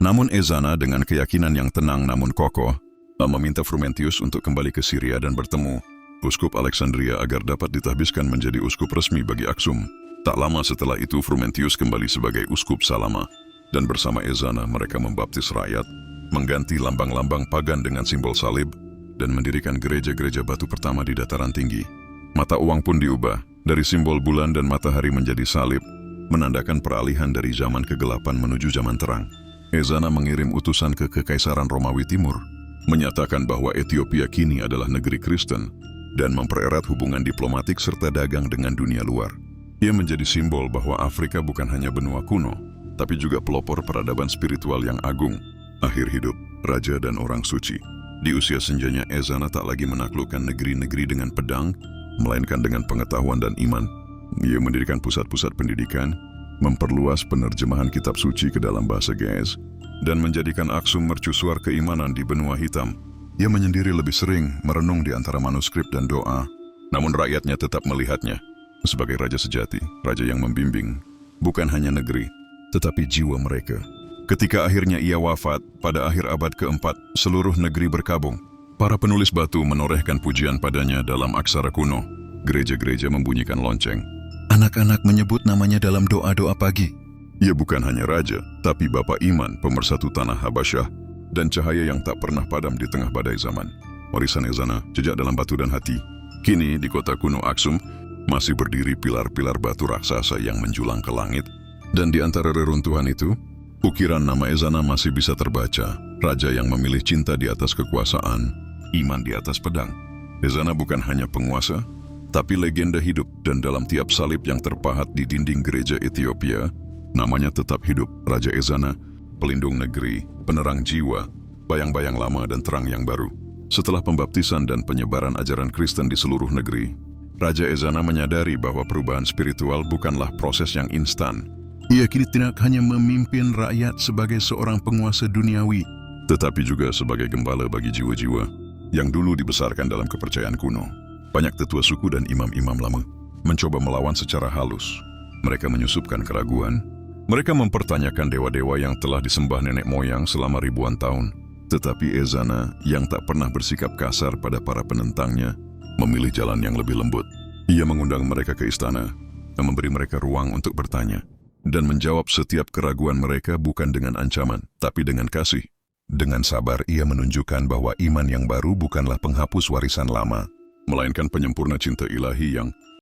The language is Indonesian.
Namun Ezana dengan keyakinan yang tenang namun kokoh, meminta Frumentius untuk kembali ke Syria dan bertemu Uskup Alexandria agar dapat ditahbiskan menjadi uskup resmi bagi Aksum. Tak lama setelah itu Frumentius kembali sebagai uskup Salama, dan bersama Ezana mereka membaptis rakyat, mengganti lambang-lambang pagan dengan simbol salib, dan mendirikan gereja-gereja batu pertama di dataran tinggi. Mata uang pun diubah, dari simbol bulan dan matahari menjadi salib, menandakan peralihan dari zaman kegelapan menuju zaman terang. Ezana mengirim utusan ke Kekaisaran Romawi Timur, menyatakan bahwa Ethiopia kini adalah negeri Kristen, dan mempererat hubungan diplomatik serta dagang dengan dunia luar. Ia menjadi simbol bahwa Afrika bukan hanya benua kuno, tapi juga pelopor peradaban spiritual yang agung. Akhir hidup, raja dan orang suci. Di usia senjanya, Ezana tak lagi menaklukkan negeri-negeri dengan pedang, melainkan dengan pengetahuan dan iman. Ia mendirikan pusat-pusat pendidikan, memperluas penerjemahan kitab suci ke dalam bahasa Ge'ez, dan menjadikan Aksum mercusuar keimanan di benua hitam. Ia menyendiri lebih sering merenung di antara manuskrip dan doa, namun rakyatnya tetap melihatnya sebagai raja sejati, raja yang membimbing, bukan hanya negeri, tetapi jiwa mereka. Ketika akhirnya ia wafat, pada akhir abad keempat, seluruh negeri berkabung. Para penulis batu menorehkan pujian padanya dalam aksara kuno. Gereja-gereja membunyikan lonceng. Anak-anak menyebut namanya dalam doa-doa pagi. Ia bukan hanya raja, tapi bapa iman, pemersatu tanah Habasyah, dan cahaya yang tak pernah padam di tengah badai zaman. Warisan Ezana, jejak dalam batu dan hati. Kini di kota kuno Aksum, masih berdiri pilar-pilar batu raksasa yang menjulang ke langit. Dan di antara reruntuhan itu, ukiran nama Ezana masih bisa terbaca. Raja yang memilih cinta di atas kekuasaan, iman di atas pedang. Ezana bukan hanya penguasa, tapi legenda hidup, dan dalam tiap salib yang terpahat di dinding gereja Ethiopia, namanya tetap hidup. Raja Ezana, pelindung negeri, penerang jiwa, bayang-bayang lama dan terang yang baru. Setelah pembaptisan dan penyebaran ajaran Kristen di seluruh negeri, Raja Ezana menyadari bahwa perubahan spiritual bukanlah proses yang instan. Ia kini tidak hanya memimpin rakyat sebagai seorang penguasa duniawi, tetapi juga sebagai gembala bagi jiwa-jiwa yang dulu dibesarkan dalam kepercayaan kuno. Banyak tetua suku dan imam-imam lama mencoba melawan secara halus. Mereka menyusupkan keraguan. Mereka mempertanyakan dewa-dewa yang telah disembah nenek moyang selama ribuan tahun. Tetapi Ezana, yang tak pernah bersikap kasar pada para penentangnya, memilih jalan yang lebih lembut. Ia mengundang mereka ke istana, dan memberi mereka ruang untuk bertanya, dan menjawab setiap keraguan mereka bukan dengan ancaman, tapi dengan kasih. Dengan sabar ia menunjukkan bahwa iman yang baru bukanlah penghapus warisan lama, melainkan penyempurna cinta ilahi yang